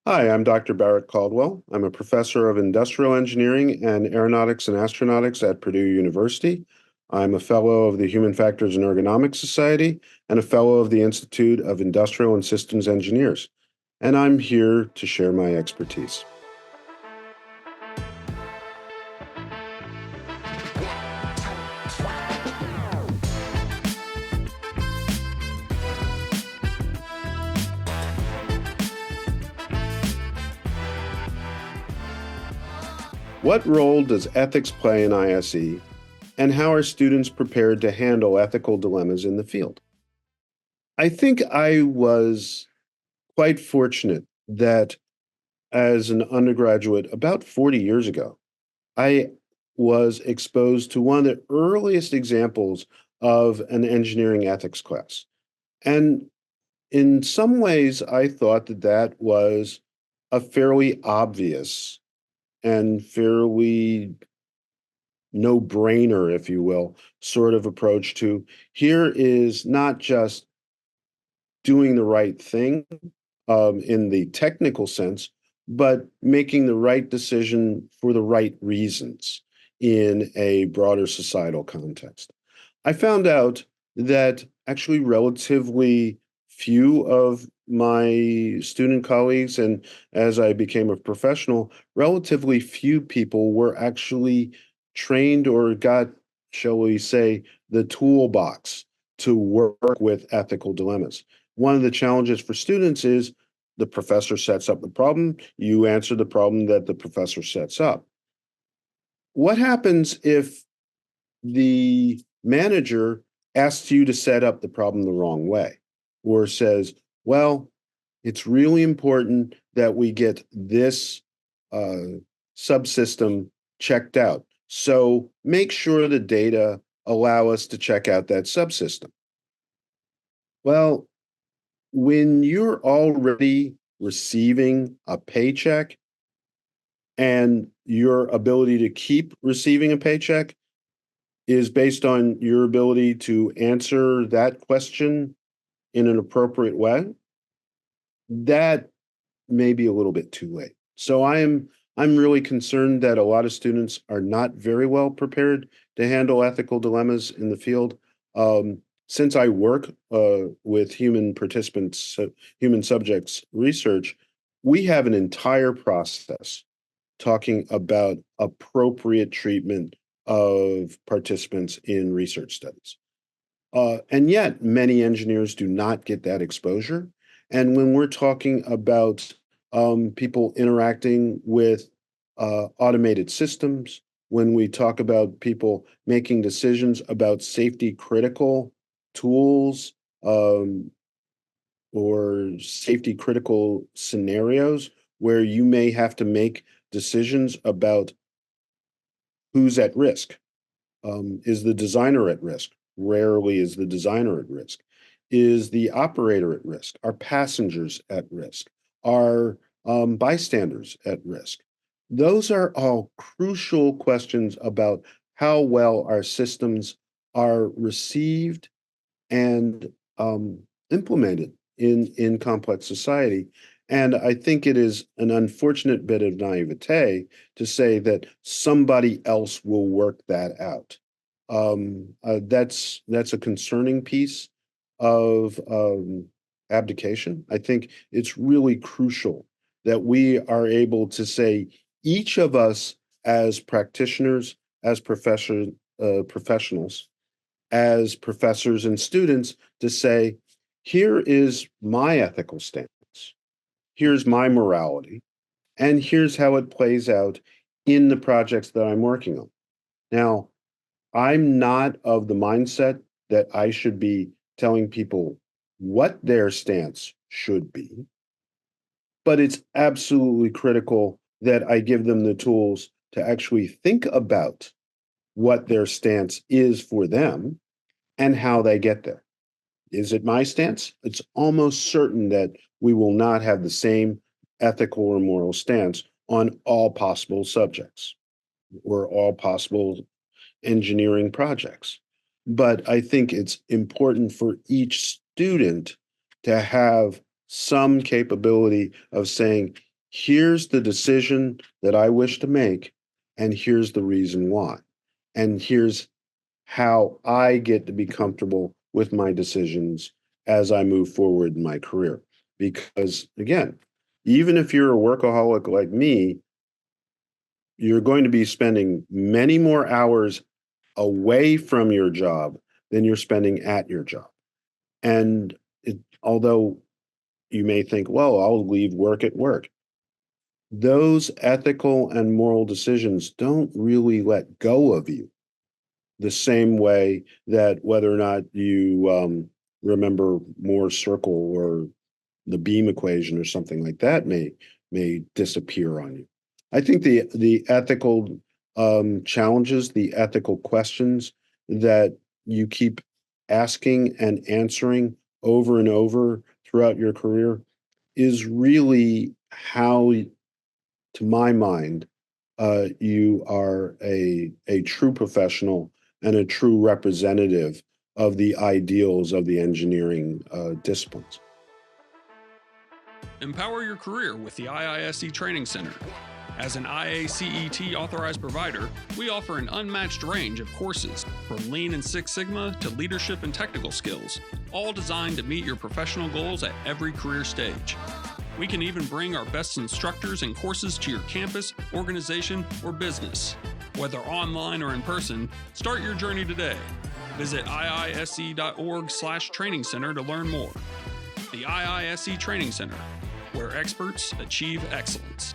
Hi, I'm Dr. Barrett Caldwell. I'm a professor of industrial engineering and aeronautics and astronautics at Purdue University. I'm a fellow of the Human Factors and Ergonomics Society and a fellow of the Institute of Industrial and Systems Engineers. And I'm here to share my expertise. What role does ethics play in ISE, and how are students prepared to handle ethical dilemmas in the field? I think I was quite fortunate that as an undergraduate about 40 years ago, I was exposed to one of the earliest examples of an engineering ethics class. And in some ways, I thought that that was a fairly obvious and fairly no-brainer, if you will, sort of approach to here is not just doing the right thing in the technical sense, but making the right decision for the right reasons in a broader societal context. I found out that actually relatively few of my student colleagues, and as I became a professional, relatively few people were actually trained or got, shall we say, the toolbox to work with ethical dilemmas. One of the challenges for students is the professor sets up the problem, you answer the problem that the professor sets up. What happens if the manager asks you to set up the problem the wrong way, or says, well, it's really important that we get this subsystem checked out. So make sure the data allow us to check out that subsystem. Well, when you're already receiving a paycheck and your ability to keep receiving a paycheck is based on your ability to answer that question in an appropriate way, that may be a little bit too late. So I'm really concerned that a lot of students are not very well prepared to handle ethical dilemmas in the field. Since I work with human participants, human subjects research, we have an entire process talking about appropriate treatment of participants in research studies. And yet, many engineers do not get that exposure. And when we're talking about people interacting with automated systems, when we talk about people making decisions about safety critical tools or safety critical scenarios where you may have to make decisions about who's at risk. Is the designer at risk? Rarely is the designer at risk. Is the operator at risk? Are passengers at risk? Are bystanders at risk? Those are all crucial questions about how well our systems are received and implemented in complex society. And I think it is an unfortunate bit of naivete to say that somebody else will work that out. That's a concerning piece of abdication. I think it's really crucial that we are able to say each of us as practitioners, as professionals, as professors and students to say, here is my ethical stance, here's my morality, and here's how it plays out in the projects that I'm working on. Now, I'm not of the mindset that I should be telling people what their stance should be, but it's absolutely critical that I give them the tools to actually think about what their stance is for them and how they get there. Is it my stance? It's almost certain that we will not have the same ethical or moral stance on all possible subjects or all possible engineering projects. But I think it's important for each student to have some capability of saying, here's the decision that I wish to make, and here's the reason why. And here's how I get to be comfortable with my decisions as I move forward in my career. Because again, even if you're a workaholic like me, you're going to be spending many more hours away from your job than you're spending at your job. And although you may think, well, I'll leave work at work, those ethical and moral decisions don't really let go of you the same way that whether or not you remember Moore's circle or the beam equation or something like that may disappear on you. I think the ethical challenges, the ethical questions that you keep asking and answering over and over throughout your career is really how, to my mind, you are a true professional and a true representative of the ideals of the engineering disciplines. Empower your career with the IISE Training Center. As an IACET authorized provider, we offer an unmatched range of courses from Lean and Six Sigma to leadership and technical skills, all designed to meet your professional goals at every career stage. We can even bring our best instructors and courses to your campus, organization, or business. Whether online or in person, start your journey today. Visit iise.org/training center to learn more. The IISE Training Center, where experts achieve excellence.